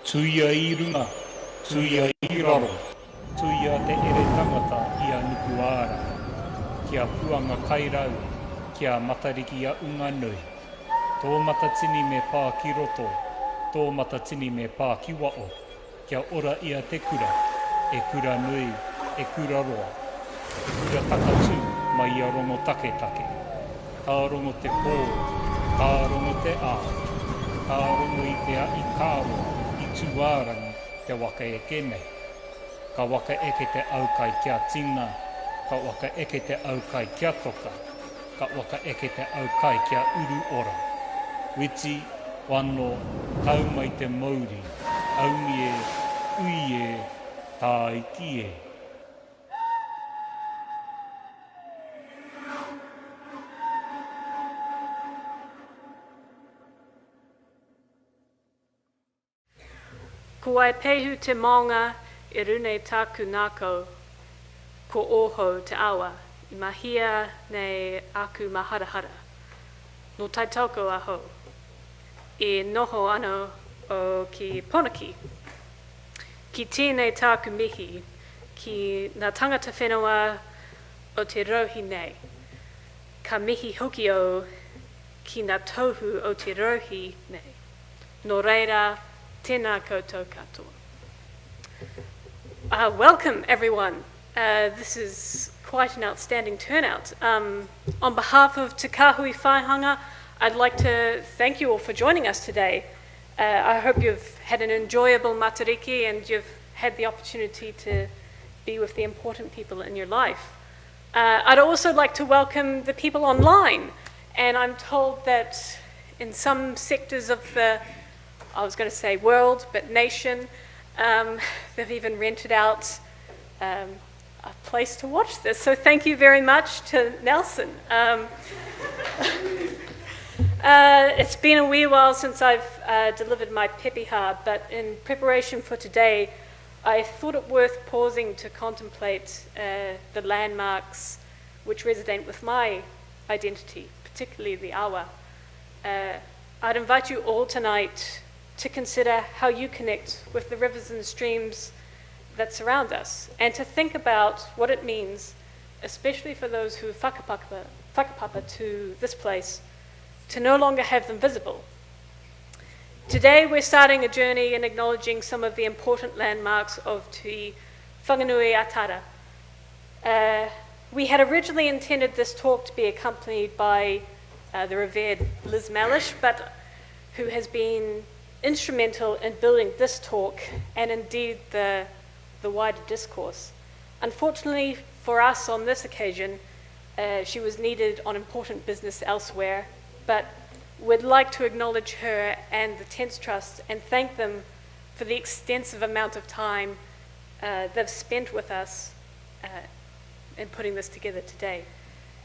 Tuia I runga, tuia I raro, tuia te ere tangata I a nuku ara. Kia puanga kairau, kia matariki a Whanganui. Tō matatini me pā ki roto, tō matatini me pā ki wao. Kia ora ia te kura, e kura nui, e kura roa. E kura takatū mai ia rongo take take. Ka rongo te pō, ka rongo te ā. Ka rongo I te a I kāroa, I tūārangi te waka eke nei. Ka waka eke te aukai kia tina, ka waka eke te aukai kia toka, ka waka eke te aukai kia uru ora. Witi, wano, tau mai te mauri, aumi e, ui e, tā iki e. Ko Waipehu te maunga I rune tāku nākau, ko oho te awa, I mahia nei aku maharahara. No taitoko aho, I noho ano o ki ponaki. Ki tēnei tāku mihi, ki ngā tangata whenua o te rohi nei. Ka mihi hoki o ki ngā tohu o te rohi nei. Nō reira, tēnā koutou katoa. Welcome, everyone. This is quite an outstanding turnout. On behalf of Te Kāhui Whaihanga, I'd like to thank you all for joining us today. I hope you've had an enjoyable matariki and you've had the opportunity to be with the important people in your life. I'd also like to welcome the people online, and I'm told that in some sectors of the, I was going to say world, but nation, they've even rented out a place to watch this. So thank you very much to Nelson. It's been a wee while since I've delivered my pepeha, but in preparation for today, I thought it worth pausing to contemplate the landmarks which resonate with my identity, particularly the awa. I'd invite you all tonight to consider how you connect with the rivers and streams that surround us, and to think about what it means, especially for those who whakapapa to this place, to no longer have them visible. Today we're starting a journey in acknowledging some of the important landmarks of Te Whanganui-a-Tara. We had originally intended this talk to be accompanied by the revered Liz Malish, but who has been instrumental in building this talk and indeed the wider discourse. Unfortunately for us on this occasion, she was needed on important business elsewhere, but we'd like to acknowledge her and the Tense Trust and thank them for the extensive amount of time they've spent with us in putting this together today.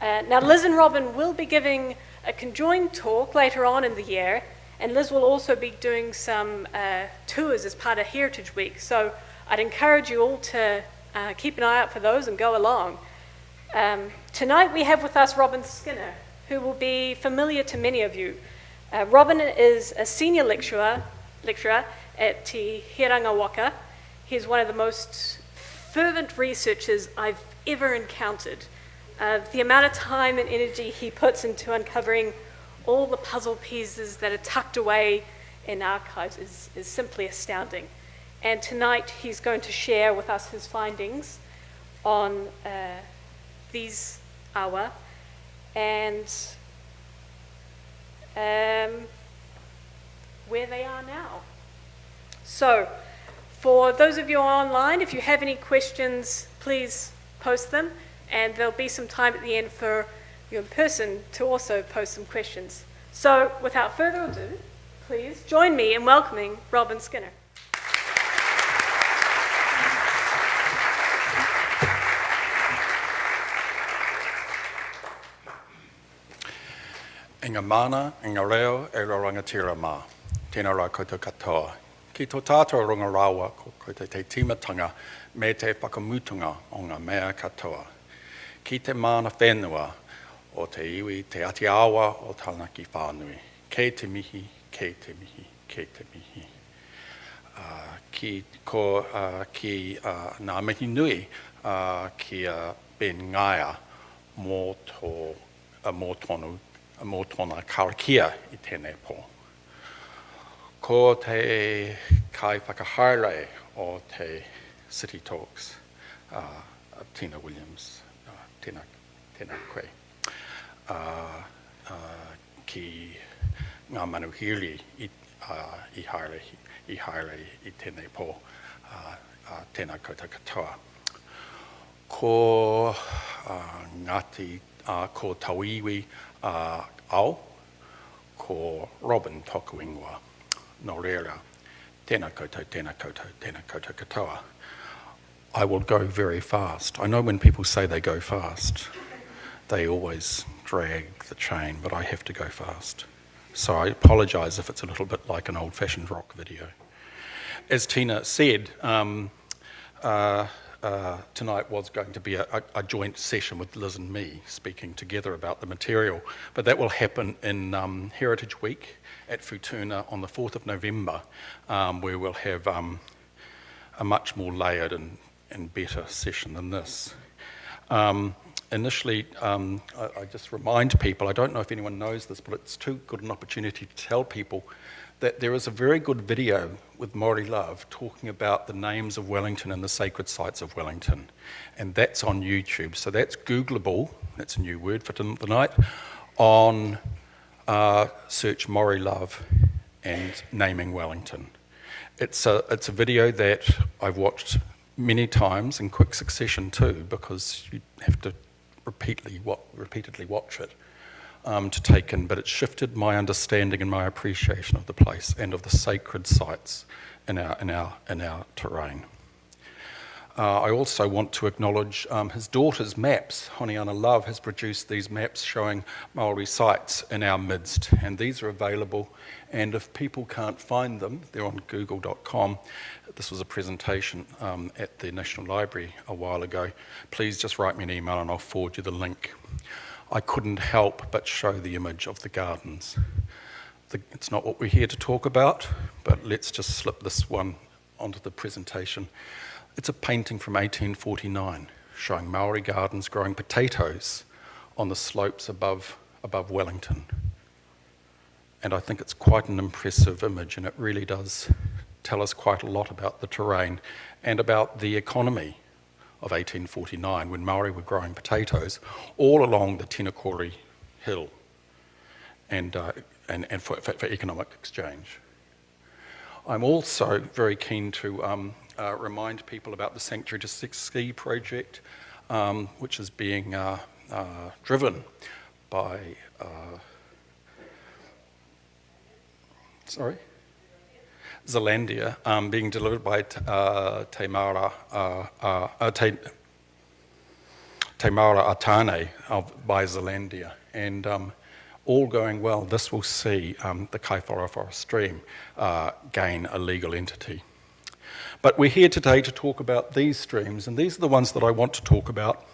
Now Liz and Robin will be giving a conjoined talk later on in the year, and Liz will also be doing some tours as part of Heritage Week. So I'd encourage you all to keep an eye out for those and go along. Tonight we have with us Robin Skinner, who will be familiar to many of you. Robin is a senior lecturer at Te Whanganui-a-Tara. He's one of the most fervent researchers I've ever encountered. The amount of time and energy he puts into uncovering all the puzzle pieces that are tucked away in archives is simply astounding. And tonight he's going to share with us his findings on these awa and where they are now. So, for those of you online, if you have any questions, please post them, and there'll be some time at the end for you in person to also post some questions. So, without further ado, please join me in welcoming Robin Skinner. Inga mana, inga reo, e rangatira mā. Tēnā rā koutou katoa. Ki tō tātou runga rāua, ko te timatanga me te whakamutunga o ngā mea katoa. Ki te mana whenua o te iwi, te ati awa o tāna ki whānui. Kei te mihi, kei te mihi, kei te mihi. ki ngā mihi nui kia ben ngaia mō tōna karakia I tēnei pō. Ko te kai whakahaere o te City Talks, Tina Williams, tēnā koe. Ki ngā manuhiri I haere I tēnei pō, tēnā koutou katoa. Ko ngāti, ko tauiwi au, ko Robin toku ingoa, no reira, tēnā koutou katoa. I will go very fast. I know when people say they go fast, they always drag the chain, but I have to go fast. So I apologise if it's a little bit like an old-fashioned rock video. As Tina said, tonight was going to be a joint session with Liz and me speaking together about the material, but that will happen in Heritage Week at Futuna on the 4th of November, where we'll have a much more layered and better session than this. Initially, I just remind people, I don't know if anyone knows this, but it's too good an opportunity to tell people that there is a very good video with Māori Love talking about the names of Wellington and the sacred sites of Wellington. And that's on YouTube. So that's Googleable, that's a new word for tonight, on search Māori Love and naming Wellington. It's a video that I've watched many times in quick succession too, because you have to repeatedly watch it to take in, but it shifted my understanding and my appreciation of the place and of the sacred sites in our terrain. I also want to acknowledge his daughter's maps. Honiana Love has produced these maps showing Māori sites in our midst, and these are available, and if people can't find them, they're on google.com. This was a presentation at the National Library a while ago. Please just write me an email and I'll forward you the link. I couldn't help but show the image of the gardens. It's not what we're here to talk about, but let's just slip this one onto the presentation. It's a painting from 1849 showing Maori gardens growing potatoes on the slopes above Wellington. And I think it's quite an impressive image, and it really does tell us quite a lot about the terrain and about the economy of 1849 when Maori were growing potatoes all along the Tinakori Hill and for economic exchange. I'm also very keen to remind people about the Sanctuary to Ski project, which is being driven by Zealandia, being delivered by Te Whanganui-a-Tara by Zealandia, and all going well, this will see the Kaiwhara stream gain a legal entity. But we're here today to talk about these streams, and these are the ones that I want to talk about.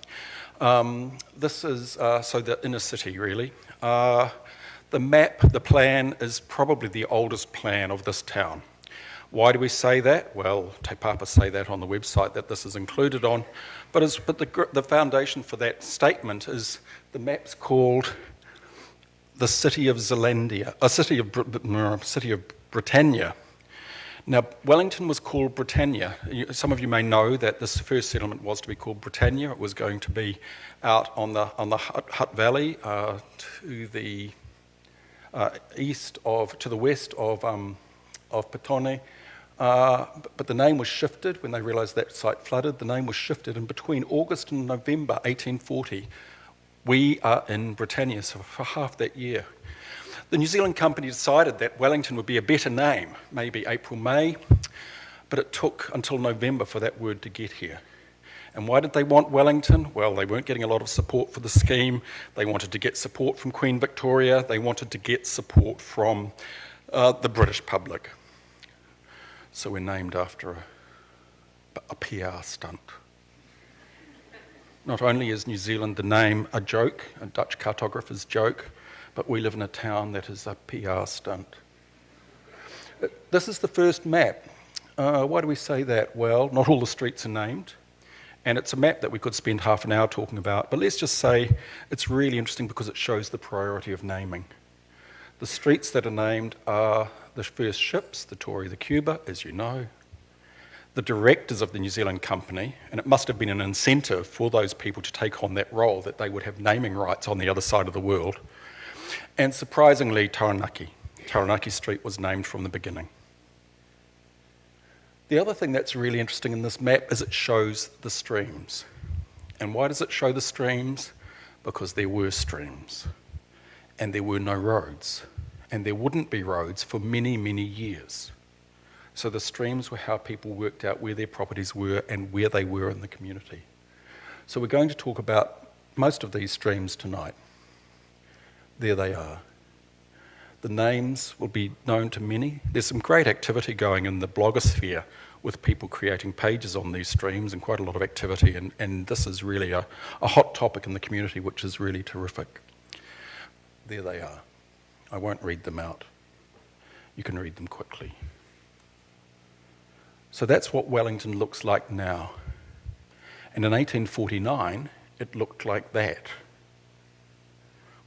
This is so the inner city, really. The map, the plan, is probably the oldest plan of this town. Why do we say that? Well, Te Papa say that on the website that this is included on, but the foundation for that statement is the map's called the City of Zealandia, City of Britannia. Now, Wellington was called Britannia. Some of you may know that this first settlement was to be called Britannia. It was going to be out on the Hutt Valley to the to the west of Petone. But the name was shifted when they realised that site flooded. The name was shifted, and between August and November 1840, we are in Britannia, so for half that year. The New Zealand company decided that Wellington would be a better name, maybe April, May, but it took until November for that word to get here. And why did they want Wellington? Well, they weren't getting a lot of support for the scheme. They wanted to get support from Queen Victoria. They wanted to get support from the British public. So we're named after a PR stunt. Not only is New Zealand the name a joke, a Dutch cartographer's joke, but we live in a town that is a PR stunt. This is the first map. Why do we say that? Well, not all the streets are named, and it's a map that we could spend half an hour talking about, but let's just say it's really interesting because it shows the priority of naming. The streets that are named are the first ships, the Tory, the Cuba, as you know, the directors of the New Zealand Company, and it must have been an incentive for those people to take on that role that they would have naming rights on the other side of the world, and surprisingly, Taranaki. Taranaki Street was named from the beginning. The other thing that's really interesting in this map is it shows the streams. And why does it show the streams? Because there were streams, and there were no roads, and there wouldn't be roads for many, many years. So the streams were how people worked out where their properties were and where they were in the community. So we're going to talk about most of these streams tonight. There they are. The names will be known to many. There's some great activity going in the blogosphere with people creating pages on these streams and quite a lot of activity, and this is really a hot topic in the community, which is really terrific. There they are. I won't read them out. You can read them quickly. So that's what Wellington looks like now. And in 1849, it looked like that.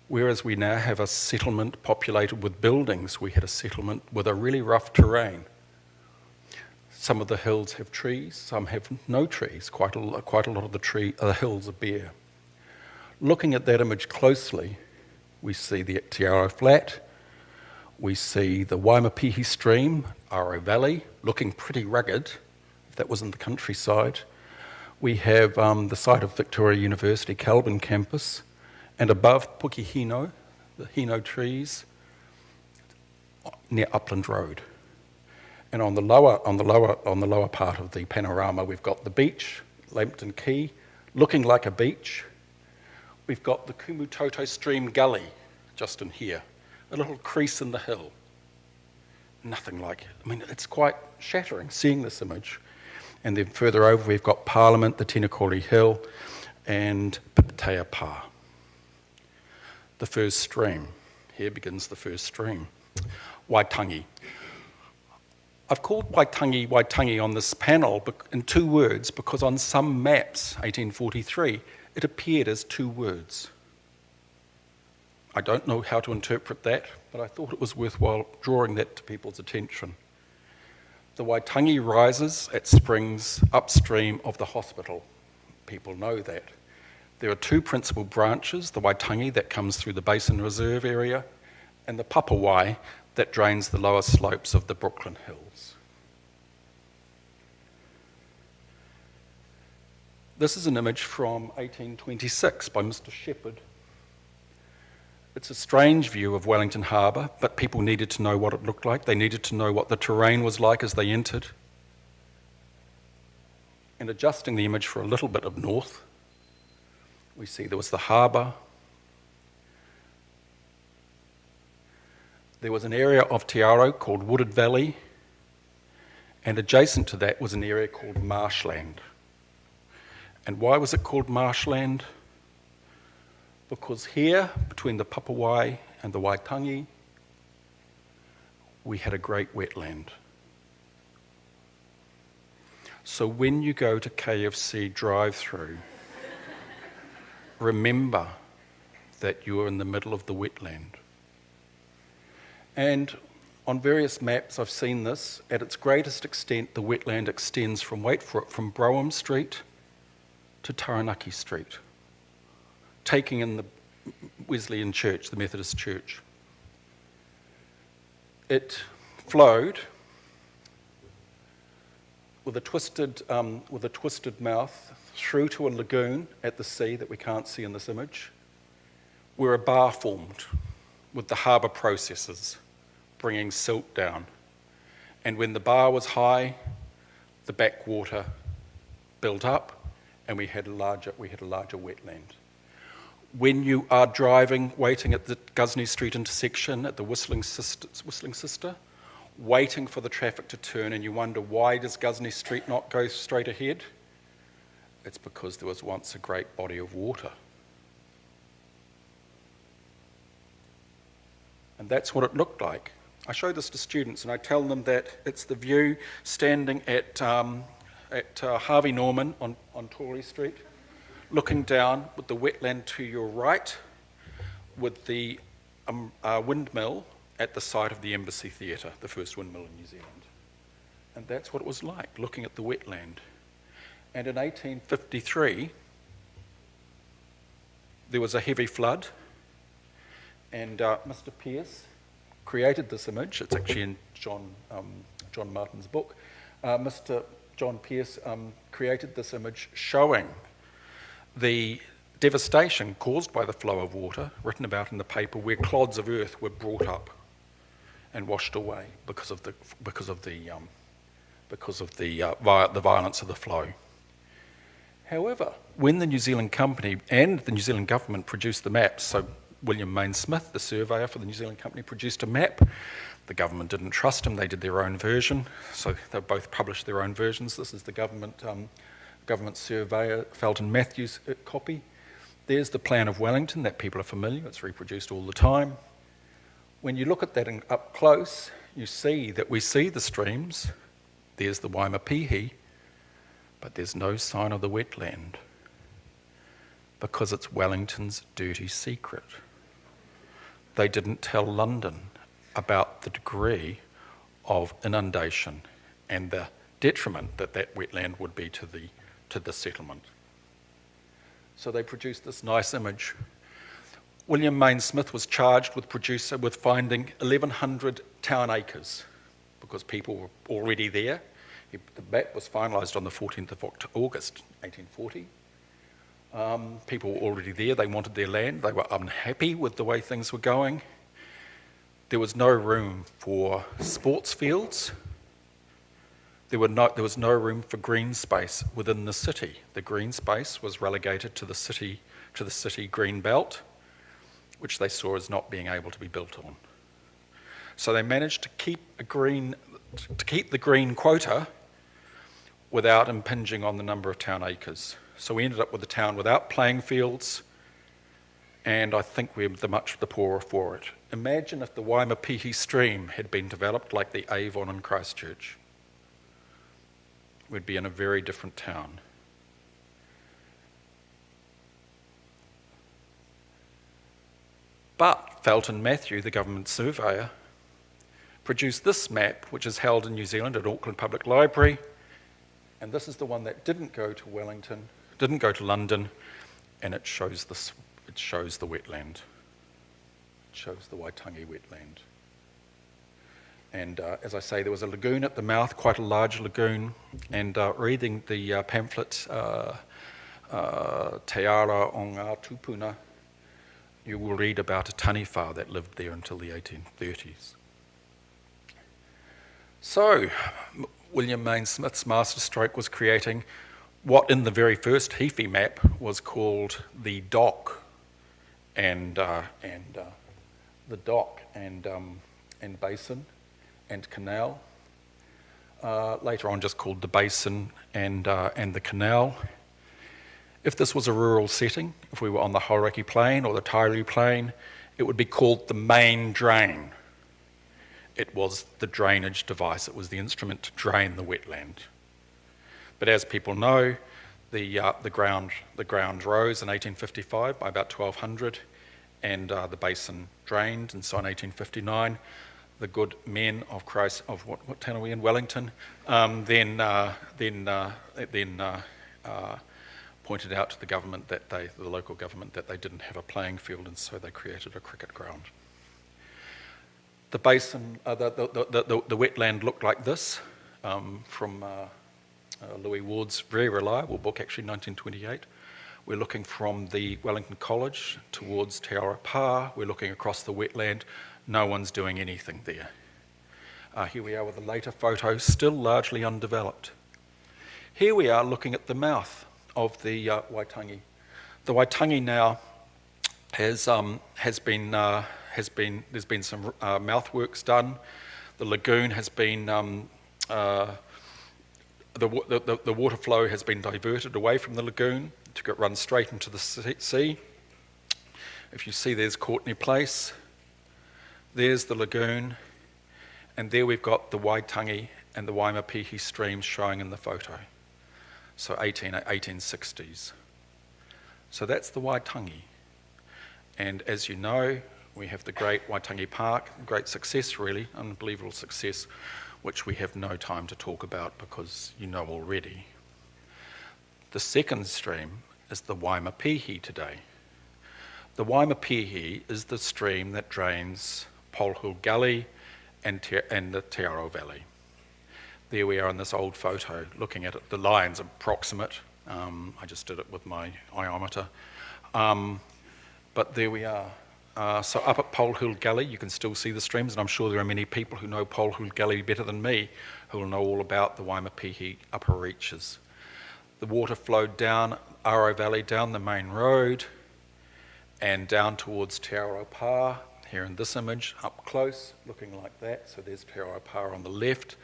Whereas we now have a settlement populated with buildings, we had a settlement with a really rough terrain. Some of the hills have trees, some have no trees. Quite a lot of the hills are bare. Looking at that image closely, we see the Te Whanganui-a-Tara Flat, we see the Waimapihi stream, Aro Valley, looking pretty rugged, if that was in the countryside. We have the site of Victoria University Kelvin campus, and above Pukihino, the Hino trees, near Upland Road. And on the lower part of the panorama, we've got the beach, Lambton Quay, looking like a beach. We've got the Kumutoto stream gully, just in here, a little crease in the hill. Nothing like it. I mean, it's quite shattering seeing this image. And then further over, we've got Parliament, the Tinakori Hill, and Pipitea Pa. The first stream. Here begins the first stream. Waitangi. I've called Waitangi on this panel in two words because on some maps, 1843, it appeared as two words. I don't know how to interpret that, but I thought it was worthwhile drawing that to people's attention. The Waitangi rises at springs upstream of the hospital. People know that. There are two principal branches, the Waitangi that comes through the Basin Reserve area, and the Papawai that drains the lower slopes of the Brooklyn Hills. This is an image from 1826 by Mr. Shepherd. It's a strange view of Wellington Harbour, but people needed to know what it looked like. They needed to know what the terrain was like as they entered. And adjusting the image for a little bit of north, we see there was the harbour. There was an area of Te Aro called Wooded Valley, and adjacent to that was an area called Marshland. And why was it called Marshland? Because here, between the Papawai and the Waitangi, we had a great wetland. So when you go to KFC drive-through, remember that you are in the middle of the wetland. And on various maps I've seen this, at its greatest extent the wetland extends from, wait for it, from Brougham Street to Taranaki Street, taking in the Wesleyan Church, the Methodist Church. It flowed with a twisted mouth through to a lagoon at the sea that we can't see in this image, where a bar formed with the harbour processes bringing silt down. And when the bar was high, the backwater built up, and we had a larger wetland. When you are driving, waiting at the Ghuznee Street intersection at the Whistling Sister, waiting for the traffic to turn, and you wonder, why does Ghuznee Street not go straight ahead? It's because there was once a great body of water. And that's what it looked like I show this to students and I tell them that it's the view standing at Harvey Norman on Tory Street, looking down with the wetland to your right, with the windmill at the site of the Embassy Theatre, the first windmill in New Zealand. And that's what it was like, looking at the wetland. And in 1853, there was a heavy flood, and Mr. Pearce created this image. It's actually in John Martin's book. Mr. John Pearce created this image showing the devastation caused by the flow of water, written about in the paper, where clods of earth were brought up and washed away because of the violence of the flow. However, when the New Zealand Company and the New Zealand government produced the maps, so William Main Smith, the surveyor for the New Zealand Company, produced a map. The government didn't trust him, they did their own version, so they both published their own versions. This is the government surveyor, Felton Matthews copy. There's the plan of Wellington that people are familiar, it's reproduced all the time. When you look at that up close, you see that we see the streams. There's the Waimapihi, but there's no sign of the wetland because it's Wellington's dirty secret. They didn't tell London about the degree of inundation and the detriment that that wetland would be to the settlement. So they produced this nice image. William Main Smith was charged with finding 1,100 town acres because people were already there. The map was finalised on the 14th of August 1840. People were already there, they wanted their land, they were unhappy with the way things were going. There was no room for sports fields. There was no room for green space within the city. The green space was relegated to the city green belt, which they saw as not being able to be built on. So they managed to keep the green quota without impinging on the number of town acres. So we ended up with a town without playing fields, and I think we're much the poorer for it. Imagine if the Waimapihi stream had been developed like the Avon in Christchurch. We'd be in a very different town. But Felton Matthew, the government surveyor, produced this map, which is held in New Zealand at Auckland Public Library, and this is the one that didn't go to Wellington, didn't go to London, and it shows the wetland. It shows the Waitangi wetland. And as I say, there was a lagoon at the mouth, quite a large lagoon, and reading the pamphlet Te Ara o Ngā Tupuna, you will read about a taniwha that lived there until the 1830s. So, William Main Smith's masterstroke was creating what in the very first Heaphy map was called the dock and basin and canal. Later on just called the basin and the canal. If this was a rural setting, if we were on the Hauraki Plain or the Tairu Plain, it would be called the main drain. It was the drainage device, it was the instrument to drain the wetland. But as people know, the ground rose in 1855 by about 1200, and the basin drained, and so in 1859, the good men of what town are we in? Wellington, then pointed out to the government the local government that they didn't have a playing field, and so they created a cricket ground. The basin, the wetland looked like this from Louis Ward's very reliable book, actually 1928. We're looking from the Wellington College towards Te Aurapa. We're looking across the wetland. No one's doing anything there. Here we are with a later photo, still largely undeveloped. Here we are looking at the mouth of the Waitangi. The Waitangi now there's been some mouthworks done. The lagoon has been the water flow has been diverted away from the lagoon to run straight into the sea. If you see, there's Courtenay Place, there's the lagoon, And there we've got the Waitangi and the Waimapihi streams showing in the photo. So 1860s. So that's the Waitangi. And as you know, we have the great Waitangi Park, great success really, unbelievable success, which we have no time to talk about because you know already. The second stream is the Waimapihi today. The Waimapihi is the stream that drains Polhill Gully and the Te Aro Valley. There we are in this old photo, looking at it. The lines are approximate. I just did it with my iometer. But there we are. So up at Polhill Gully, you can still see the streams, and I'm sure there are many people who know Polhill Gully better than me who will know all about the Waimapihi upper reaches. The water flowed down Aro Valley, down the main road, and down towards Te Aropa, here in this image, up close, looking like that. So there's Te Aropa on the left,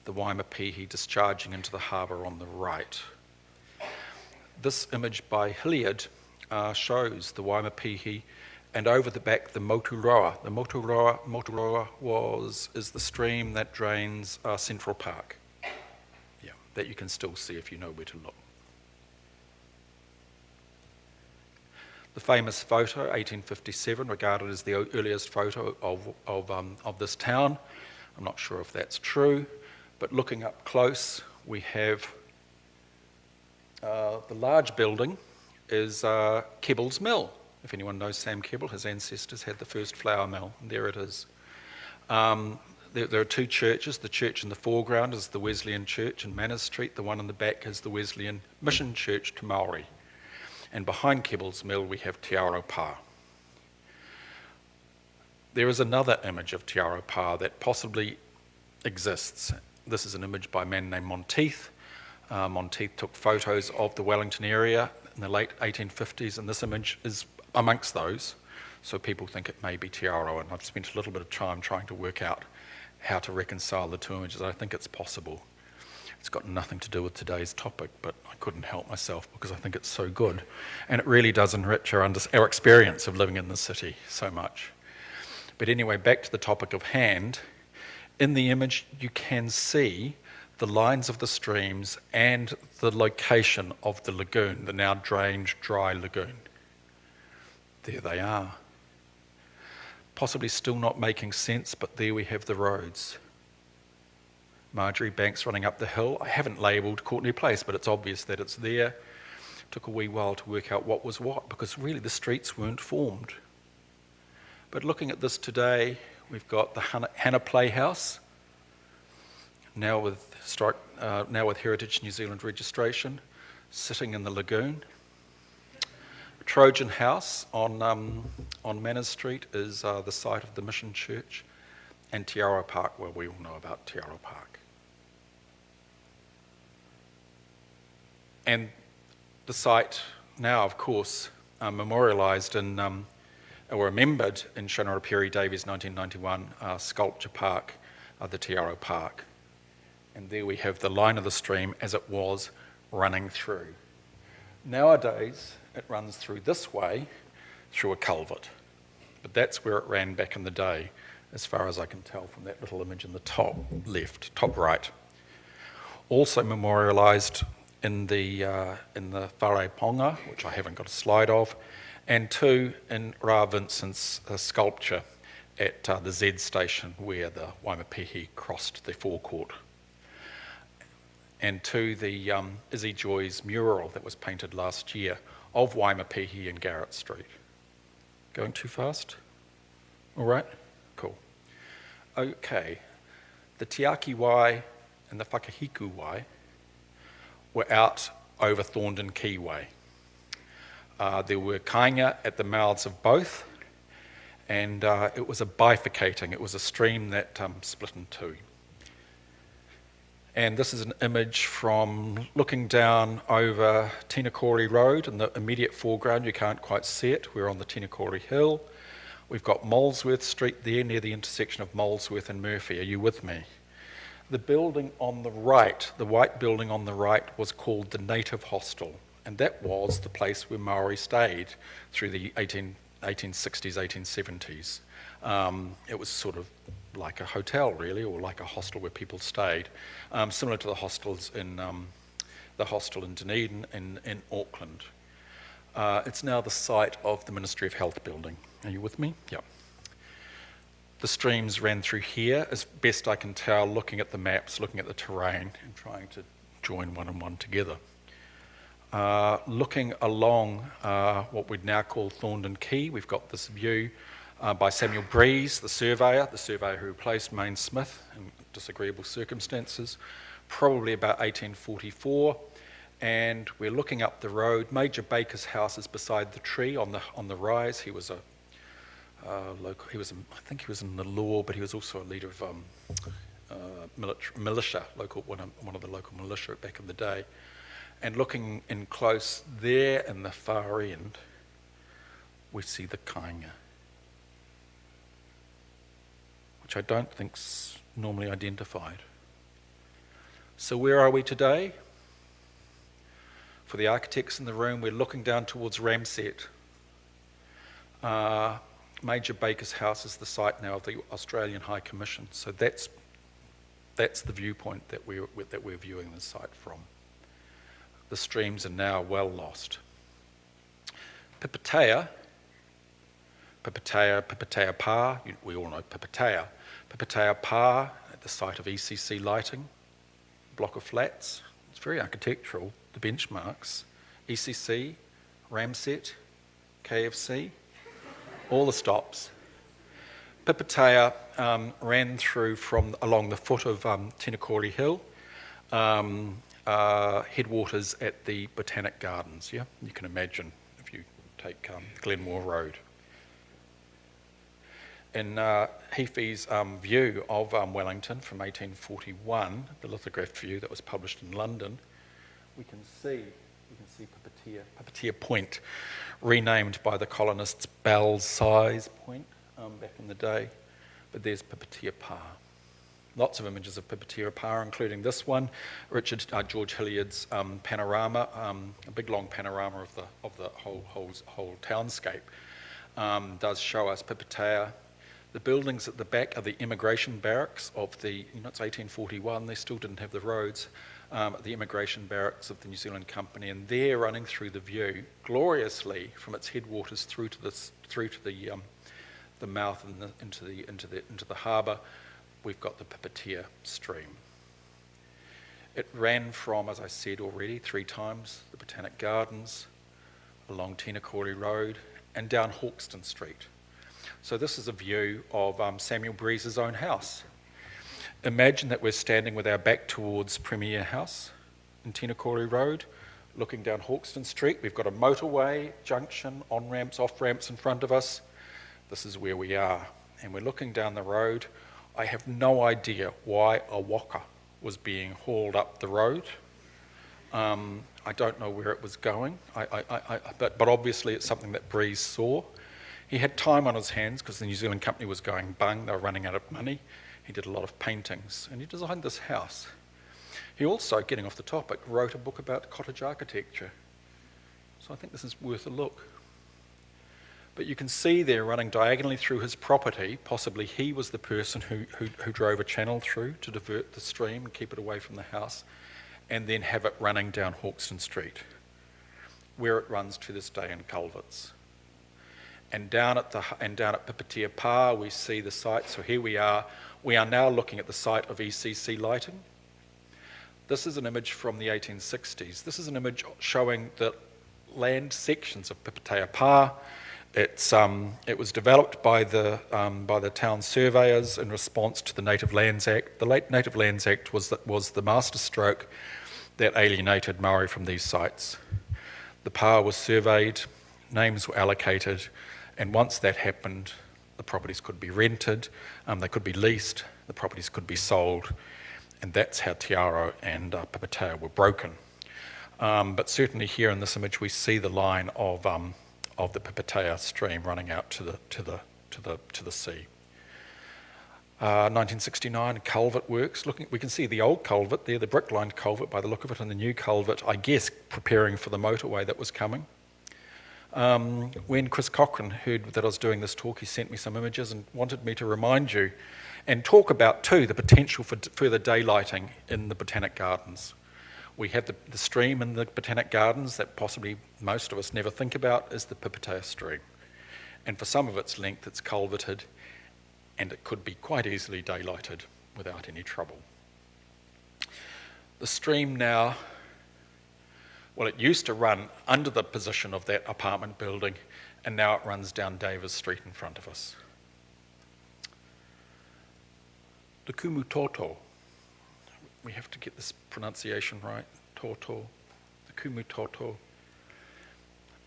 the Waimapihi discharging into the harbour on the right. This image by Hilliard shows the Waimapihi, and over the back the Moturoa. The Moturoa is the stream that drains Central Park. Yeah, that you can still see if you know where to look. The famous photo, 1857, regarded as the earliest photo of this town. I'm not sure if that's true, but looking up close, we have the large building is Kebble's Mill. If anyone knows Sam Kebble, his ancestors had the first flour mill, and there it is. There are two churches. The church in the foreground is the Wesleyan Church in Manners Street. The one in the back is the Wesleyan Mission Church to Maori. And behind Kebble's Mill we have Te Aropa. There is another image of Te Aropa that possibly exists. This is an image by a man named Monteith. Monteith took photos of the Wellington area in the late 1850s, and this image is amongst those. So people think it may be Te Aroa, and I've spent a little bit of time trying to work out how to reconcile the two images. I think it's possible. It's got nothing to do with today's topic, but I couldn't help myself because I think it's so good. And it really does enrich our experience of living in the city so much. But anyway, back to the topic of hand. In the image, you can see the lines of the streams and the location of the lagoon, the now drained dry lagoon. There they are. Possibly still not making sense, but there we have the roads. Marjorie Banks running up the hill. I haven't labelled Courtenay Place, but it's obvious that it's there. Took a wee while to work out what was what, because really the streets weren't formed. But looking at this today, we've got the Hannah Playhouse, now with Heritage New Zealand registration, sitting in the lagoon. Trojan House on Manners Street is the site of the Mission Church, and Te Aroa Park, well, we all know about Te Aroa Park. And the site now, of course, memorialised in, or remembered in Shonara Perry Davies' 1991 sculpture park, the Te Aroa Park. And there we have the line of the stream as it was running through. Nowadays, it runs through this way, through a culvert. But that's where it ran back in the day, as far as I can tell from that little image in the top left, top right. Also memorialised in the Whare Ponga, which I haven't got a slide of, and two in Ra Vincent's sculpture at the Z station where the Waimapihi crossed the forecourt. And to the Izzy Joy's mural that was painted last year of Waimapihi and Garrett Street. Going too fast? All right? Cool. Okay. The Tiakawai and the Whakahiku Wai were out over Thorndon Quay Way. There were kainga at the mouths of both, and it was a bifurcating. It was a stream that split in two. And this is an image from looking down over Tinakori Road in the immediate foreground. You can't quite see it. We're on the Tinakori Hill. We've got Molesworth Street there near the intersection of Molesworth and Murphy. Are you with me? The building on the right, the white building on the right, was called the Native Hostel. And that was the place where Maori stayed through the 1860s, 1870s. It was sort of like a hotel, really, or like a hostel where people stayed, similar to the hostels in the hostel in Dunedin in Auckland. It's now the site of the Ministry of Health building. Are you with me? Yeah. The streams ran through here, as best I can tell, looking at the maps, looking at the terrain, and trying to join one and one together. Looking along what we'd now call Thorndon Quay, we've got this view by Samuel Breeze, the surveyor who replaced Main Smith in disagreeable circumstances, probably about 1844. And we're looking up the road. Major Baker's house is beside the tree on the rise. He was a local. I think he was in the law, but he was also a leader of militia, one of the local militia back in the day. And looking in close there in the far end, we see the kāinga, which I don't think's normally identified. So where are we today? For the architects in the room, we're looking down towards Ramsett. Major Baker's house is the site now of the Australian High Commission. So that's the viewpoint that we're viewing the site from. The streams are now well lost. Pipitea Pa, we all know Pipitea. Pipitea Pa at the site of ECC lighting, block of flats. It's very architectural, the benchmarks. ECC, Ramsett, KFC, all the stops. Pipitea ran through from along the foot of Tinakori Hill, headwaters at the Botanic Gardens, yeah? You can imagine if you take Glenmore Road. In Heafy's view of Wellington from 1841, the lithographed view that was published in London, we can see Pipitea Point, renamed by the colonists Bell's Size Point back in the day, but there's Pipitea Pa. Lots of images of Pipitea Pa, including this one, George Hilliard's panorama, a big long panorama of the whole townscape, does show us Pipitea. The buildings at the back are the immigration barracks of the, it's 1841, they still didn't have the roads, the immigration barracks of the New Zealand Company, and there running through the view gloriously from its headwaters through to the mouth and into the harbour, we've got the Pipitea stream. It ran from, as I said already, 3 times, the Botanic Gardens, along Tinakori Road, and down Hawkeston Street. So this is a view of Samuel Breeze's own house. Imagine that we're standing with our back towards Premier House in Tinakori Road, looking down Hawkeston Street. We've got a motorway junction, on-ramps, off-ramps in front of us. This is where we are. And we're looking down the road. I have no idea why a waka was being hauled up the road. I don't know where it was going, but obviously it's something that Breeze saw. He had time on his hands because the New Zealand Company was going bung, they were running out of money. He did a lot of paintings and he designed this house. He also, getting off the topic, wrote a book about cottage architecture. So I think this is worth a look. But you can see there running diagonally through his property, possibly he was the person who drove a channel through to divert the stream and keep it away from the house, and then have it running down Hawkeston Street, where it runs to this day in culverts. And down at Pipitea Pa, we see the site. So here we are. We are now looking at the site of ECC lighting. This is an image from the 1860s. This is an image showing the land sections of Pipitea Pa. It was developed by the town surveyors in response to the Native Lands Act. The late Native Lands Act was the masterstroke that alienated Maori from these sites. The pa was surveyed, names were allocated, and once that happened, the properties could be rented, they could be leased, the properties could be sold, and that's how Te Aro and Pipitea were broken. But certainly here in this image, we see the line of the Pipitea stream running out to the sea. 1969 culvert works. We can see the old culvert there, the brick-lined culvert by the look of it, and the new culvert, I guess, preparing for the motorway that was coming. When Chris Cochran heard that I was doing this talk, he sent me some images and wanted me to remind you and talk about, too, the potential for further daylighting in the Botanic Gardens. We have the stream in the Botanic Gardens that possibly most of us never think about is the Pipitea stream. And for some of its length, it's culverted, and it could be quite easily daylighted without any trouble. The stream now, well, it used to run under the position of that apartment building, and now it runs down Davis Street in front of us. The Kumutoto, we have to get this pronunciation right, Toto, the Kumutoto,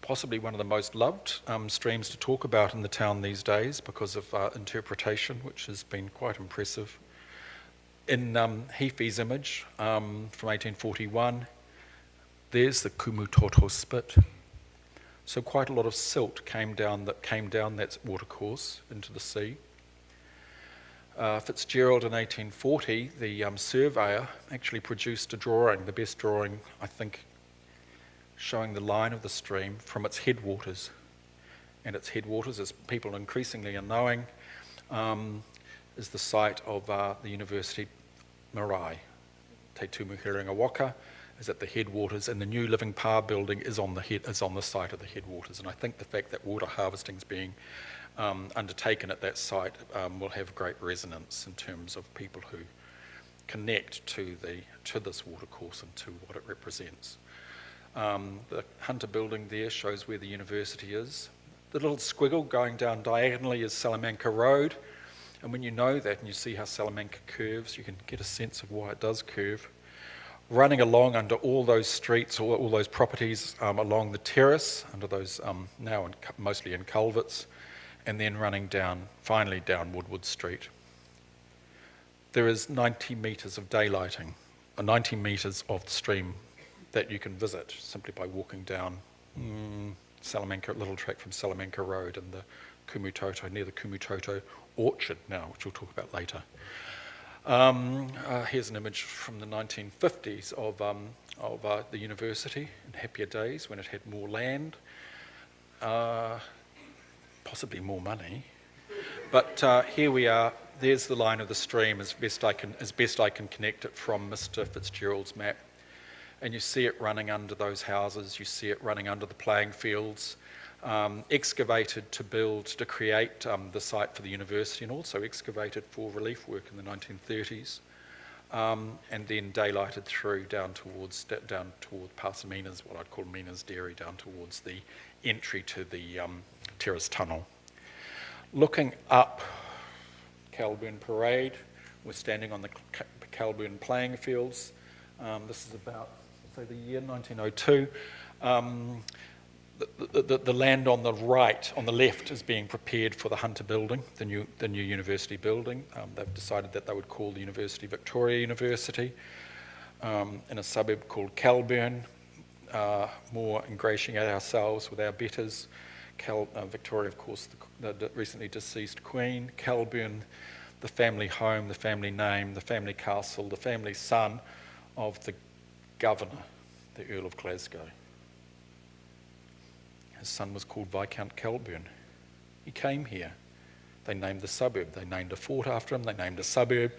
possibly one of the most loved streams to talk about in the town these days because of interpretation, which has been quite impressive. In Hefe's image from 1841, there's the Kumutoto spit. So quite a lot of silt came down that watercourse into the sea. Fitzgerald in 1840, the surveyor, actually produced a drawing, the best drawing, I think, showing the line of the stream from its headwaters. And its headwaters, as people increasingly are knowing, is the site of the University Marae. Te Whanganui-a-Tara is at the headwaters, and the new Living Power building is on the site of the headwaters. And I think the fact that water harvesting is being undertaken at that site will have great resonance in terms of people who connect to this watercourse and to what it represents. The Hunter building there shows where the university is. The little squiggle going down diagonally is Salamanca Road, and when you know that and you see how Salamanca curves, you can get a sense of why it does curve. Running along under all those streets, all those properties along the terrace, under those now mostly in culverts, and then running down, finally down Woodward Street. There is 90 metres of daylighting, 90 metres of stream that you can visit simply by walking down Salamanca, a little track from Salamanca Road and the Kumutoto, near the Kumutoto orchard now, which we'll talk about later. Here's an image from the 1950s of the university in happier days when it had more land, possibly more money. But here we are. There's the line of the stream as best I can connect it from Mr. Fitzgerald's map. And you see it running under those houses. You see it running under the playing fields, excavated to create the site for the university, and also excavated for relief work in the 1930s, and then daylighted through down toward past Mina's, what I'd call Mina's Dairy, down towards the entry to the terrace tunnel. Looking up Calburn Parade, we're standing on the Calburn playing fields. This is about, say, the year 1902. The land on the right, on the left, is being prepared for the Hunter building, the new university building. They've decided that they would call the university Victoria University, in a suburb called Calburn, more ingratiating ourselves with our betters. Victoria, of course, the recently deceased Queen. Calburn, the family home, the family name, the family castle, the family son of the governor, the Earl of Glasgow. His son was called Viscount Calburn. He came here. They named the suburb. They named a fort after him. They named a suburb.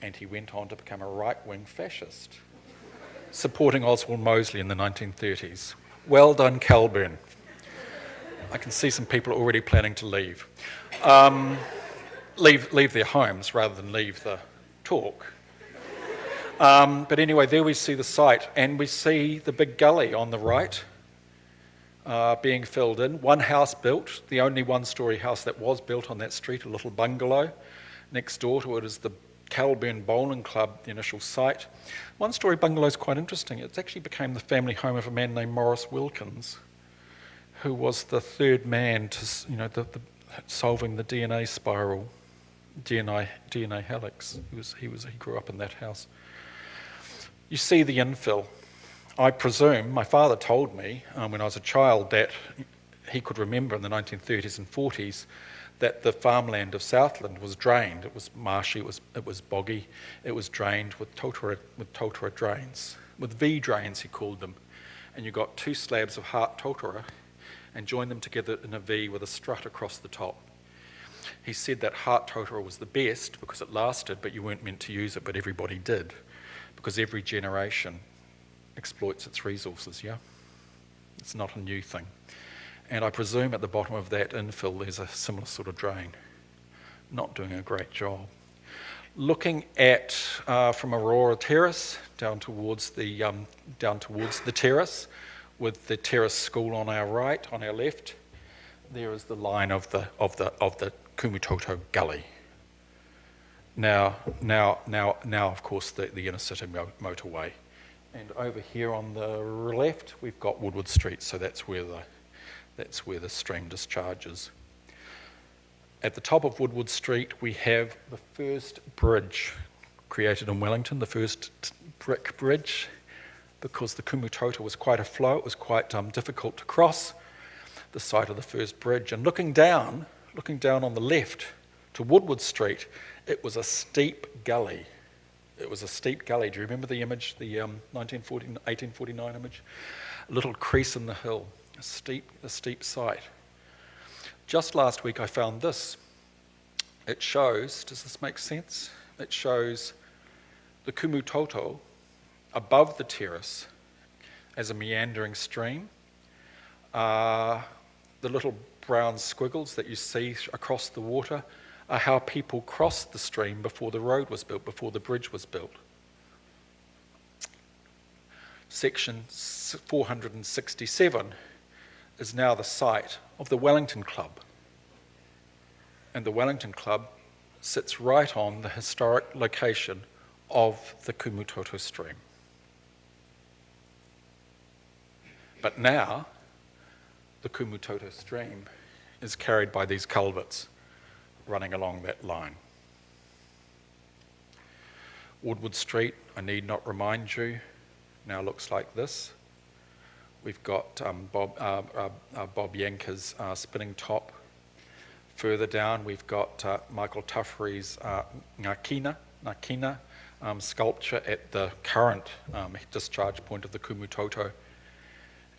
And he went on to become a right-wing fascist, supporting Oswald Mosley in the 1930s. Well done, Calburn. I can see some people already planning to leave. Leave their homes rather than leave the talk. But anyway, there we see the site, and we see the big gully on the right being filled in. One house built, the only one-storey house that was built on that street, a little bungalow. Next door to it is the Calburn Bowling Club, the initial site. One-storey bungalow is quite interesting. It actually became the family home of a man named Maurice Wilkins, who was the third man to, solving the DNA spiral, DNA helix. He grew up in that house. You see the infill. I presume, my father told me when I was a child that he could remember in the 1930s and 40s that the farmland of Southland was drained. It was marshy, it was boggy, it was drained with totara drains, with V drains he called them. And you got two slabs of heart totara, and joined them together in a V with a strut across the top. He said that heart totara was the best because it lasted, but you weren't meant to use it, but everybody did, because every generation exploits its resources, yeah? It's not a new thing. And I presume at the bottom of that infill there's a similar sort of drain. Not doing a great job. Looking at from Aurora Terrace down towards the terrace, with the terrace school on our right, on our left, there is the line of the Kumutoto Gully. Now, of course, the inner city motorway, and over here on the left we've got Woodward Street. So that's where the stream discharges. At the top of Woodward Street, we have the first bridge created in Wellington, the first brick bridge, because the Kumutoto was quite a flow. It was quite difficult to cross the site of the first bridge. And looking down on the left to Woodward Street, it was a steep gully. It was a steep gully. Do you remember the image, the 1849 image? A little crease in the hill, a steep site. Just last week I found this. It shows, does this make sense? It shows the Kumutoto above the terrace as a meandering stream. The little brown squiggles that you see across the water are how people crossed the stream before the road was built, before the bridge was built. Section 467 is now the site of the Wellington Club. And the Wellington Club sits right on the historic location of the Kumutoto stream. But now, the Kumutoto stream is carried by these culverts running along that line. Woodward Street, I need not remind you, now looks like this. We've got Bob Yanka's spinning top. Further down, we've got Michael Tuffery's Ngakina sculpture at the current discharge point of the Kumutoto.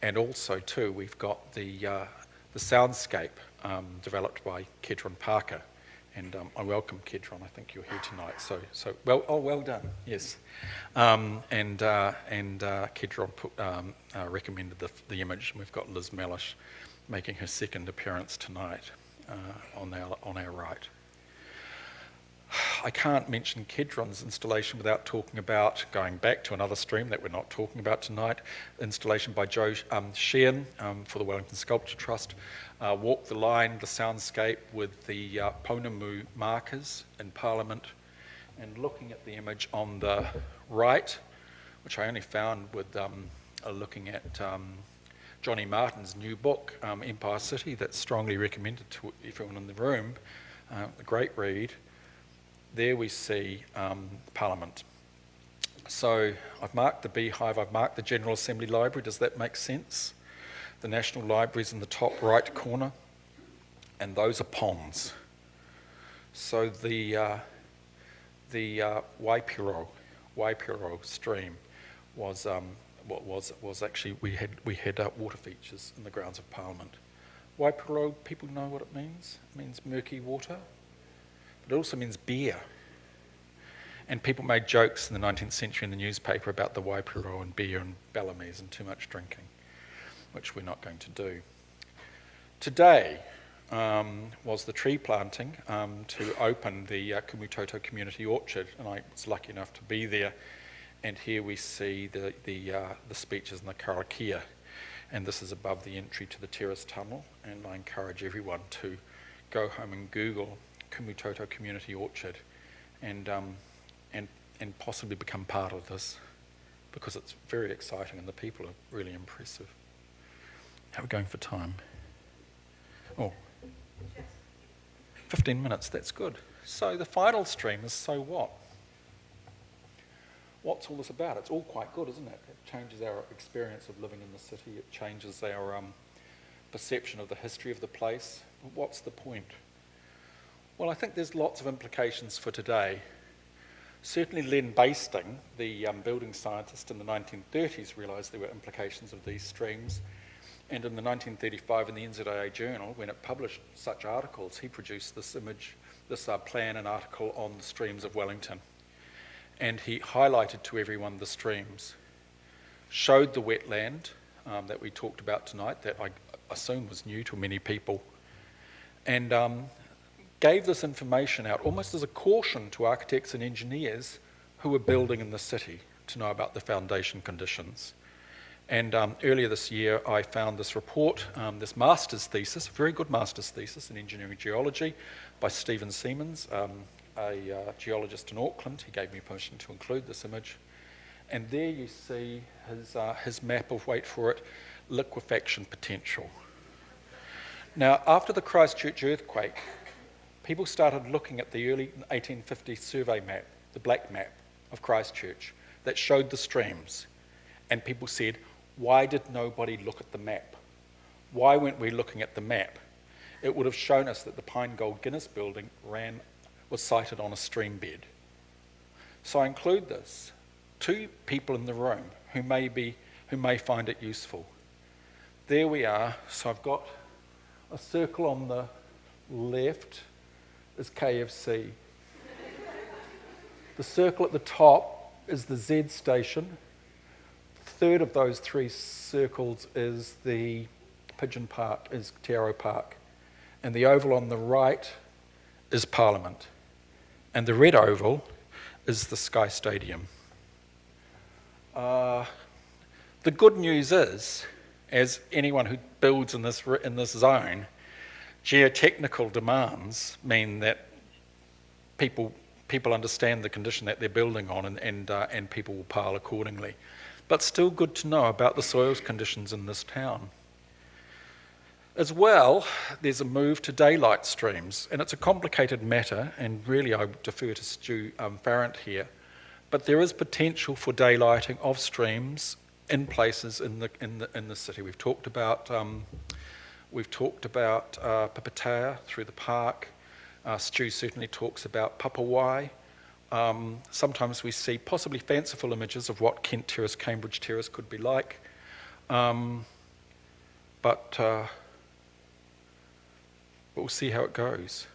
And also, too, we've got the soundscape developed by Kedron Parker. And I welcome Kedron. I think you're here tonight. Well done. Yes. And Kedron recommended the image, and we've got Liz Mellish making her second appearance tonight on our right. I can't mention Kedron's installation without talking about, going back to another stream that we're not talking about tonight, installation by Joe Sheehan for the Wellington Sculpture Trust. Walk the line, the soundscape with the Pounamu markers in Parliament, and looking at the image on the right, which I only found with looking at Johnny Martin's new book, Empire City, that's strongly recommended to everyone in the room, a great read. There we see Parliament. So I've marked the Beehive, I've marked the General Assembly Library. Does that make sense? The National Library's in the top right corner, and those are ponds. So the Waipiro stream was actually, we had water features in the grounds of Parliament. Waipiro, people know what it means. It means murky water. But it also means beer. And people made jokes in the 19th century in the newspaper about the Waipiro and beer and Bellamy's and too much drinking, which we're not going to do. Today was the tree planting to open the Kumutoto Community Orchard, and I was lucky enough to be there. And here we see the speeches and the karakia, and this is above the entry to the terrace tunnel. And I encourage everyone to go home and Google Kumutoto Community Orchard and possibly become part of this, because it's very exciting and the people are really impressive. How are we going for time? Oh, 15 minutes, that's good. So the final stream is So What? What's all this about? It's all quite good, isn't it? It changes our experience of living in the city. It changes our perception of the history of the place. But what's the point? Well, I think there's lots of implications for today. Certainly Len Basting, the building scientist in the 1930s, realised there were implications of these streams. And in the 1935 in the NZAA Journal, when it published such articles, he produced this image, this plan and article on the streams of Wellington. And he highlighted to everyone the streams, showed the wetland that we talked about tonight, that I assume was new to many people, and gave this information out almost as a caution to architects and engineers who were building in the city to know about the foundation conditions. And earlier this year, I found this report, this master's thesis, a very good master's thesis in engineering geology by Stephen Siemens, a geologist in Auckland. He gave me permission to include this image. And there you see his map of, wait for it, liquefaction potential. Now, after the Christchurch earthquake, people started looking at the early 1850 survey map, the black map of Christchurch, that showed the streams. And people said, why did nobody look at the map? Why weren't we looking at the map? It would have shown us that the Pine Gold Guinness building was sited on a stream bed. So I include this. 2 people in the room who may find it useful. There we are. So I've got a circle on the left is KFC. The circle at the top is the Z station. The third of those 3 circles is the Pigeon Park, is Te Aro Park. And the oval on the right is Parliament. And the red oval is the Sky Stadium. The good news is, as anyone who builds in this zone, geotechnical demands mean that people understand the condition that they're building on, and people will pile accordingly. But still good to know about the soils conditions in this town. As well, there's a move to daylight streams, and it's a complicated matter, and really I defer to Stu Farrant here. But there is potential for daylighting of streams in places in the city. We've talked about Papatea through the park. Stu certainly talks about Papawai. Sometimes we see possibly fanciful images of what Kent Terrace, Cambridge Terrace could be like. But we'll see how it goes.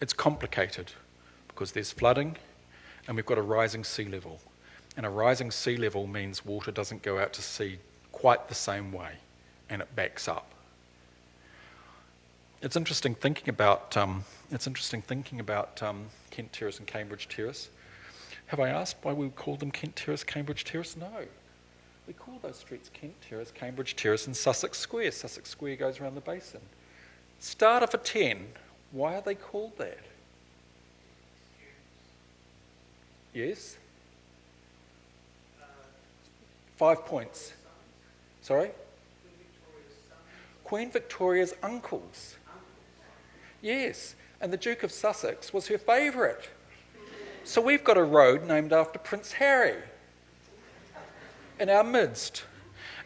It's complicated because there's flooding, and we've got a rising sea level. And a rising sea level means water doesn't go out to sea quite the same way, and it backs up. It's interesting thinking about Kent Terrace and Cambridge Terrace. Have I asked why we call them Kent Terrace, Cambridge Terrace? No. We call those streets Kent Terrace, Cambridge Terrace, and Sussex Square. Sussex Square goes around the basin. Starter for 10. Why are they called that? Yes? 5 points. Sorry? Queen Victoria's uncles. Yes, and the Duke of Sussex was her favourite. So we've got a road named after Prince Harry in our midst.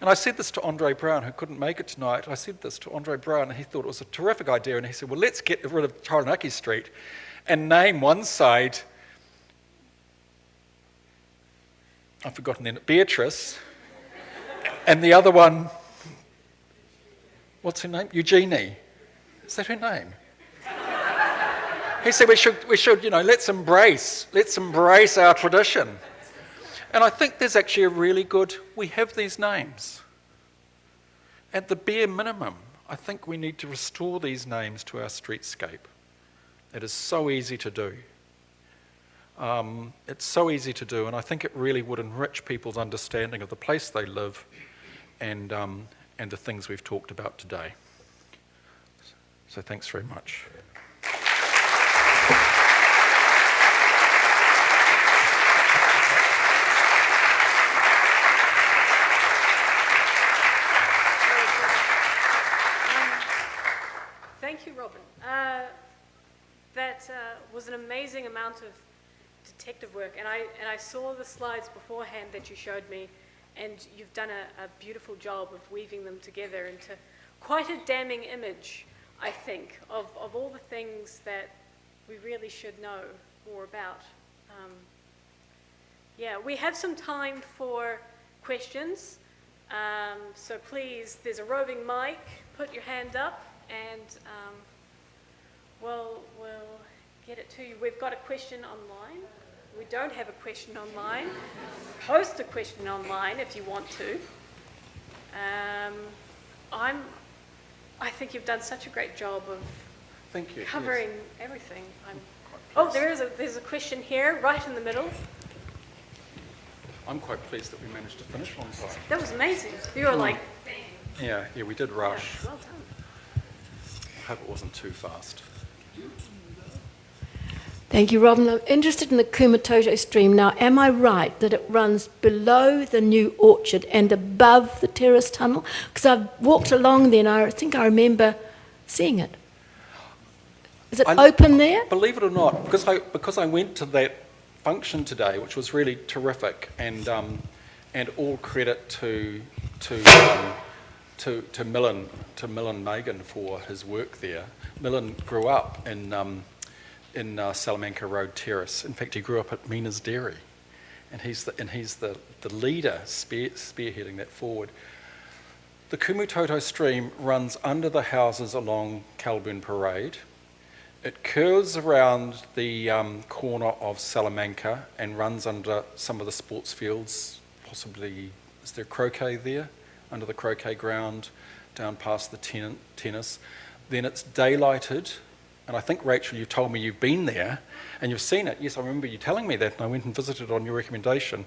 And I said this to Andre Brown, who couldn't make it tonight. I said this to Andre Brown, and he thought it was a terrific idea. And he said, well, let's get rid of Taranaki Street and name one side, I've forgotten then, Beatrice, and the other one, what's her name? Eugenie. Is that her name? He said we should, let's embrace our tradition. And I think there's actually a really good, we have these names. At the bare minimum, I think we need to restore these names to our streetscape. It is so easy to do. It's so easy to do, and I think it really would enrich people's understanding of the place they live and the things we've talked about today. So thanks very much. Thank you, Robin. That was an amazing amount of detective work, and I saw the slides beforehand that you showed me, and you've done a beautiful job of weaving them together into quite a damning image, I think, of all the things that we really should know more about. We have some time for questions. So please, there's a roving mic, put your hand up and we'll get it to you. We've got a question online. We don't have a question online. Post a question online if you want to. I think you've done such a great job of Thank you. covering Yes. everything. Quite pleased. There's a question here, right in the middle. I'm quite pleased that we managed to finish on time. That was amazing. You were like, bang. Yeah, we did rush. Yeah, well done. I hope it wasn't too fast. Thank you, Robin. I'm interested in the Kumutoto stream. Now, am I right that it runs below the new orchard and above the terrace tunnel? Because I've walked along there and I think I remember seeing it. Is it open there? Believe it or not, because I went to that function today, which was really terrific, and all credit to Millen Magan for his work there. Millen grew up in Salamanca Road Terrace. In fact, he grew up at Mina's Dairy, and he's the leader spearheading that forward. The Kumutoto stream runs under the houses along Calburn Parade. It curves around the corner of Salamanca and runs under some of the sports fields. Possibly, is there croquet there? Under the croquet ground, down past the tennis. Then it's daylighted. And I think, Rachel, you've told me you've been there and you've seen it. Yes, I remember you telling me that, and I went and visited on your recommendation.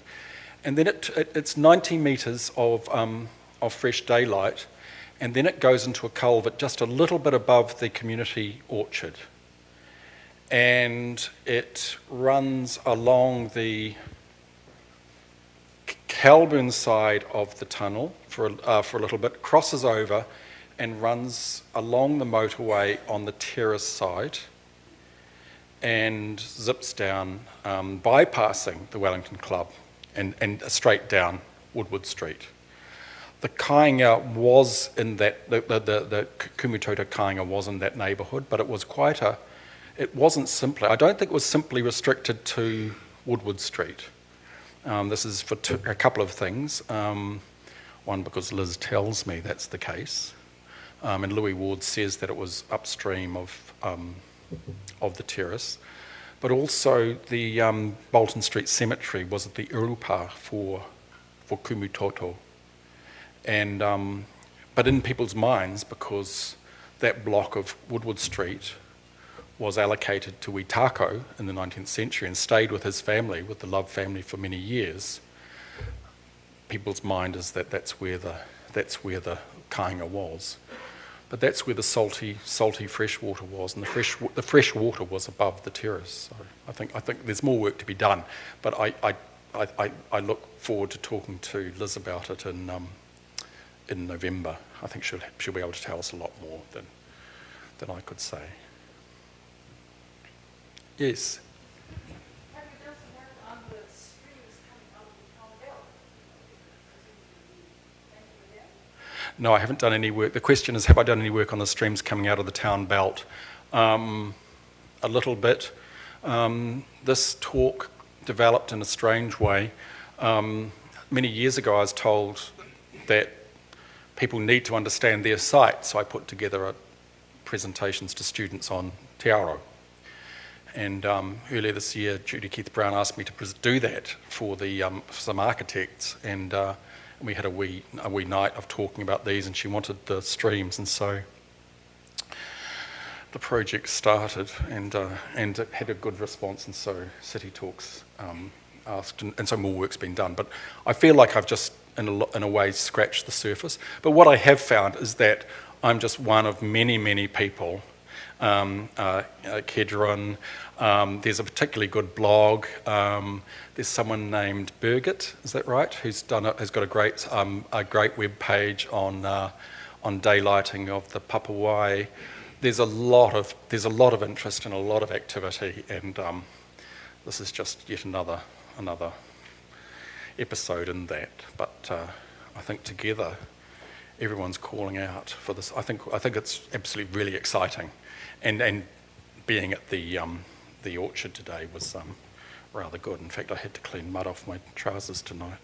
And then it's 90 metres of fresh daylight, and then it goes into a culvert just a little bit above the community orchard. And it runs along the Calburn side of the tunnel for a little bit, crosses over, and runs along the motorway on the terrace side and zips down, bypassing the Wellington Club and straight down Woodward Street. The Kāinga was in that, the Kumutoto Kāinga was in that neighbourhood, but it was I don't think it was simply restricted to Woodward Street. This is for a couple of things. One, because Liz tells me that's the case. And Louis Ward says that it was upstream of the terrace, but also the Bolton Street Cemetery was at the urupa for Kumutoto, and but in people's minds, because that block of Woodward Street was allocated to Waitangi in the 19th century and stayed with his family, with the Love family, for many years. People's mind is that that's where the Kāinga was. But that's where the salty fresh water was, and the fresh water was above the terrace. So I think there's more work to be done, but I look forward to talking to Liz about it in November. I think she'll be able to tell us a lot more than I could say. Yes. Have you done some work on the streams coming out of the Town Belt? No, I haven't done any work. The question is, have I done any work on the streams coming out of the town belt? A little bit. This talk developed in a strange way. Many years ago I was told that people need to understand their site, so I put together presentations to students on Te Aro. And earlier this year, Judy Keith Brown asked me to do that for some architects, and we had a wee night of talking about these, and she wanted the streams, and so the project started, and it had a good response, and so City Talks asked, and so more work's been done. But I feel like I've just, in a way, scratched the surface. But what I have found is that I'm just one of many, many people. Kedron, there's a particularly good blog. There's someone named Birgit, is that right? Who's got a great web page on daylighting of the Papawai. There's a lot of interest and a lot of activity, and this is just yet another episode in that. But I think together, everyone's calling out for this. I think it's absolutely really exciting. And being at the orchard today was rather good. In fact, I had to clean mud off my trousers tonight.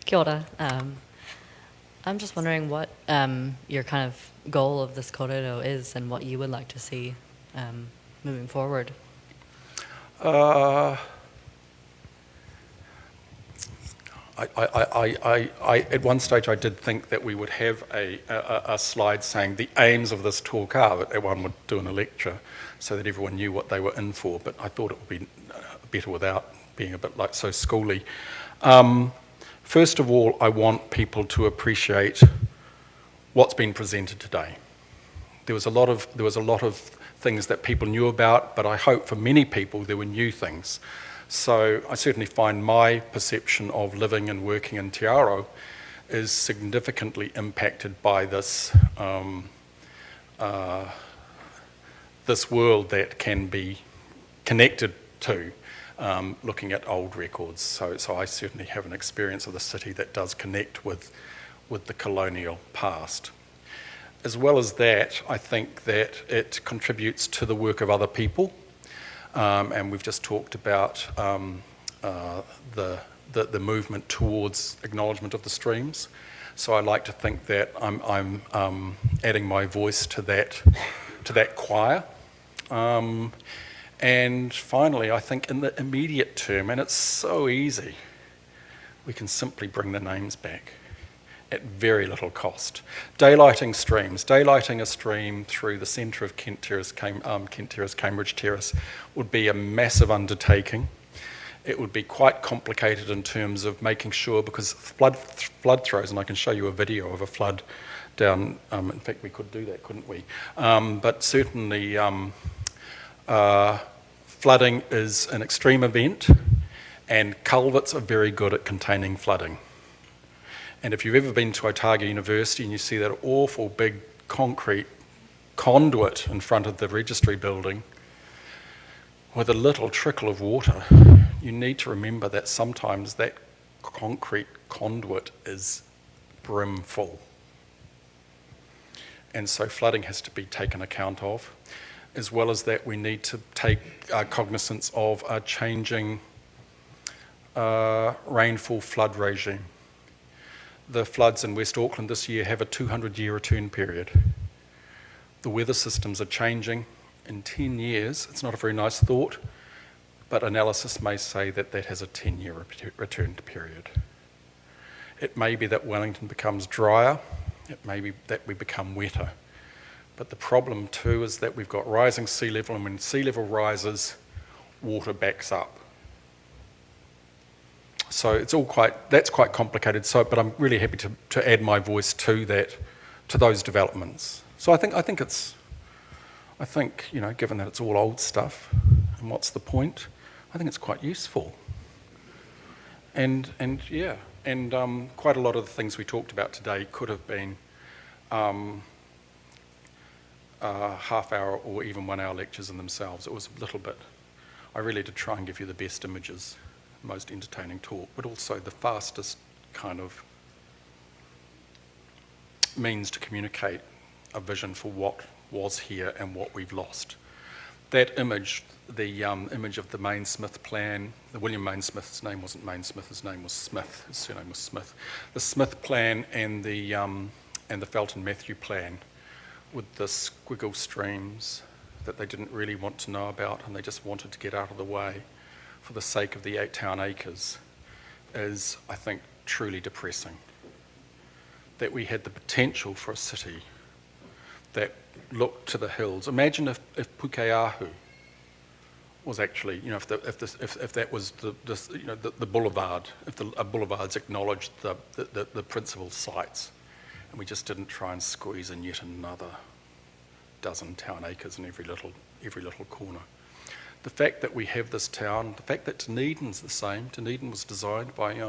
Kia ora. I'm just wondering what your kind of goal of this kōrero is and what you would like to see moving forward. At one stage I did think that we would have a slide saying the aims of this talk are, that everyone would do in a lecture so that everyone knew what they were in for, but I thought it would be better without being a bit like so schooly. First of all, I want people to appreciate what's been presented today. There was a lot of things that people knew about, but I hope for many people there were new things. So I certainly find my perception of living and working in Te Aro is significantly impacted by this this world that can be connected to looking at old records. So I certainly have an experience of the city that does connect with the colonial past. As well as that, I think that it contributes to the work of other people. And we've just talked about the movement towards acknowledgement of the streams. So I like to think that I'm adding my voice to that choir. And finally, I think in the immediate term, and it's so easy, we can simply bring the names back at very little cost. Daylighting streams, daylighting a stream through the centre of Kent Terrace, Cambridge Terrace would be a massive undertaking. It would be quite complicated in terms of making sure, because flood throws, and I can show you a video of a flood down, in fact we could do that, couldn't we? But certainly flooding is an extreme event, and culverts are very good at containing flooding. And if you've ever been to Otago University and you see that awful big concrete conduit in front of the registry building with a little trickle of water, you need to remember that sometimes that concrete conduit is brim full. And so flooding has to be taken account of. As well as that, we need to take cognizance of a changing rainfall flood regime. The floods in West Auckland this year have a 200-year return period. The weather systems are changing. In 10 years, it's not a very nice thought, but analysis may say that that has a 10-year return period. It may be that Wellington becomes drier. It may be that we become wetter. But the problem too is that we've got rising sea level, and when sea level rises, water backs up. So that's quite complicated. But I'm really happy to add my voice to that, to those developments. So I think given that it's all old stuff, and what's the point? I think it's quite useful. And quite a lot of the things we talked about today could have been half-hour or even 1-hour lectures in themselves. It was a little bit. I really did try and give you the best images, most entertaining talk, but also the fastest kind of means to communicate a vision for what was here and what we've lost. That image, the image of the Main Smith plan, the William Main Smith, his name wasn't Main Smith, his name was Smith, his surname was Smith. The Smith plan and the Felton Matthew plan with the squiggle streams that they didn't really want to know about and they just wanted to get out of the way for the sake of the 8 town acres is, I think, truly depressing. That we had the potential for a city that looked to the hills. Imagine if Pukeahu was actually, if that was the boulevard, if boulevards acknowledged the principal sites, and we just didn't try and squeeze in yet another dozen town acres in every little corner. The fact that we have this town, the fact that Dunedin's the same. Dunedin was designed by,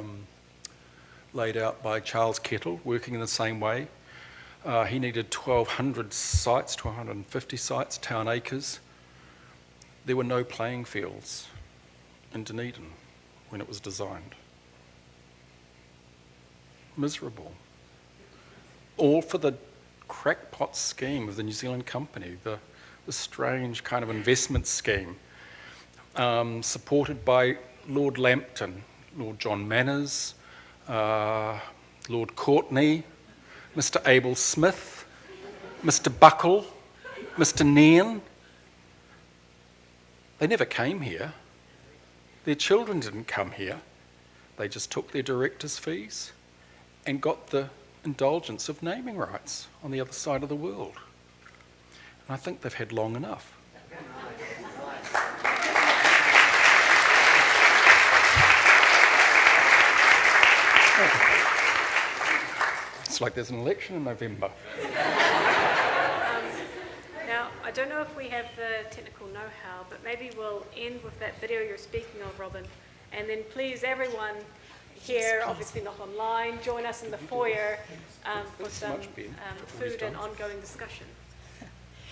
laid out by Charles Kettle, working in the same way. He needed 1,200 sites, 1,250 sites, town acres. There were no playing fields in Dunedin when it was designed. Miserable. All for the crackpot scheme of the New Zealand company, the strange kind of investment scheme, supported by Lord Lambton, Lord John Manners, Lord Courtney, Mr. Abel Smith, Mr. Buckle, Mr. Nairn. They never came here. Their children didn't come here. They just took their director's fees and got the indulgence of naming rights on the other side of the world. And I think they've had long enough. It's like there's an election in November. Now, I don't know if we have the technical know-how, but maybe we'll end with that video you're speaking of, Robin. And then please, everyone here, obviously not online, join us in the foyer for some food and ongoing discussion.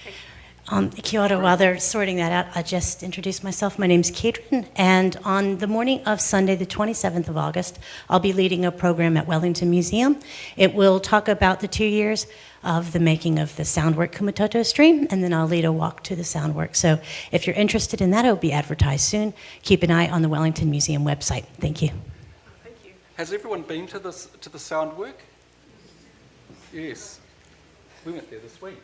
Thank you. Kia ora, while they're sorting that out, I just introduced myself. My name's Kedron, and on the morning of Sunday, the 27th of August, I'll be leading a program at Wellington Museum. It will talk about the 2 years of the making of the Soundwork Kumutoto stream, and then I'll lead a walk to the Soundwork. So if you're interested in that, it will be advertised soon. Keep an eye on the Wellington Museum website. Thank you. Thank you. Has everyone been to the Soundwork? Yes. We went there this week.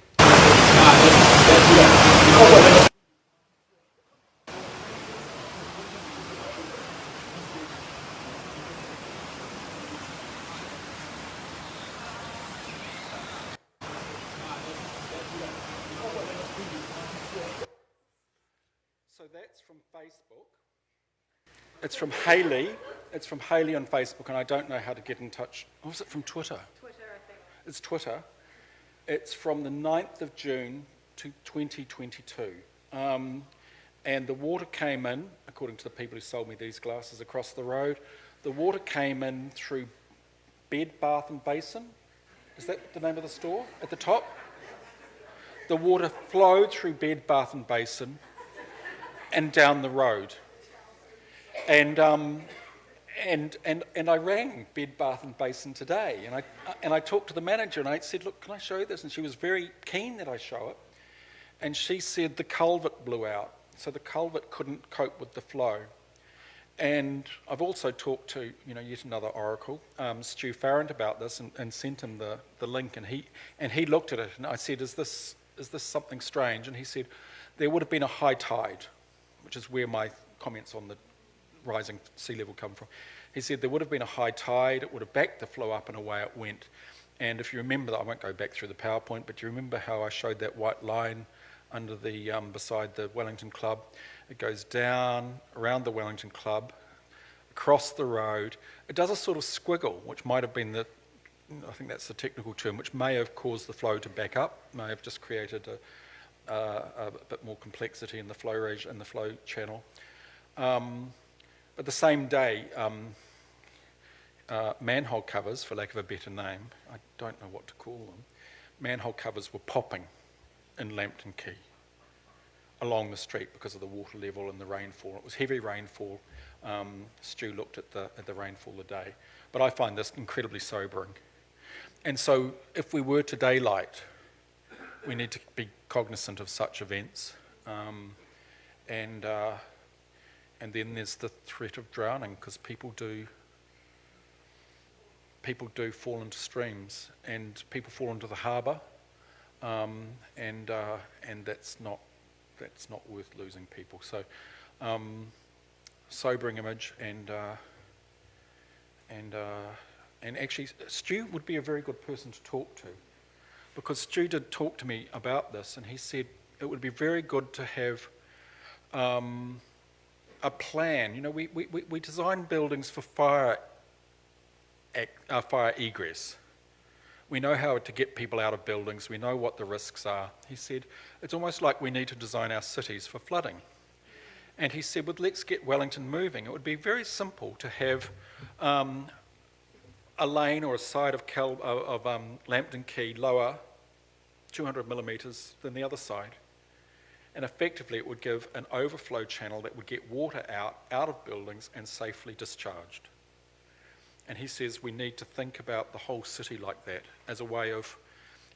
So that's from Facebook. It's from Hayley. It's from Hayley on Facebook, and I don't know how to get in touch. Or was it from Twitter? Twitter, I think. It's Twitter. It's from the 9th of June to 2022. And the water came in, according to the people who sold me these glasses across the road, the water came in through Bed, Bath and Basin. Is that the name of the store at the top? The water flowed through Bed, Bath and Basin and down the road. And I rang Bed, Bath and Basin today, and I talked to the manager, and I said, look, can I show you this? And she was very keen that I show it. And she said the culvert blew out, so the culvert couldn't cope with the flow. And I've also talked to, yet another oracle, Stu Farrant, about this, and sent him the link, and he looked at it, and I said, is this something strange? And he said, there would have been a high tide, which is where my comments on the rising sea level come from. He said there would have been a high tide, it would have backed the flow up, and away it went. And if you remember, I won't go back through the PowerPoint, but do you remember how I showed that white line under the beside the Wellington Club? It goes down around the Wellington Club, across the road. It does a sort of squiggle, which might have been I think that's the technical term, which may have caused the flow to back up, may have just created a bit more complexity in the flow and the flow channel. But the same day, manhole covers, for lack of a better name, I don't know what to call them, manhole covers were popping in Lambton Quay along the street because of the water level and the rainfall. It was heavy rainfall. Stu looked at the rainfall the day. But I find this incredibly sobering. And so if we were to daylight, we need to be cognizant of such events. And then there's the threat of drowning, because people do fall into streams, and people fall into the harbour, and that's not worth losing people. So sobering image, and actually Stu would be a very good person to talk to, because Stu did talk to me about this, and he said it would be very good to have a plan. We design buildings for fire egress. We know how to get people out of buildings. We know what the risks are. He said, it's almost like we need to design our cities for flooding. And he said, well, let's get Wellington moving. It would be very simple to have a lane or a side of Lambton Quay lower 200 millimetres than the other side. And effectively it would give an overflow channel that would get water out of buildings and safely discharged. And he says we need to think about the whole city like that, as a way of,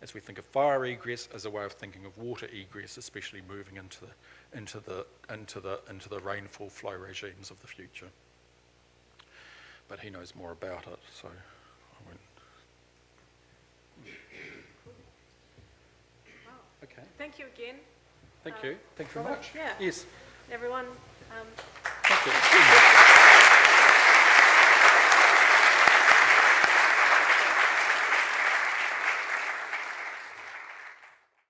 as we think of fire egress, as a way of thinking of water egress, especially moving into the rainfall flow regimes of the future. but he knows more about it, so I won't. Okay, Thank you again, thank you. Thank you very much. yeah. Yes, everyone. thank you.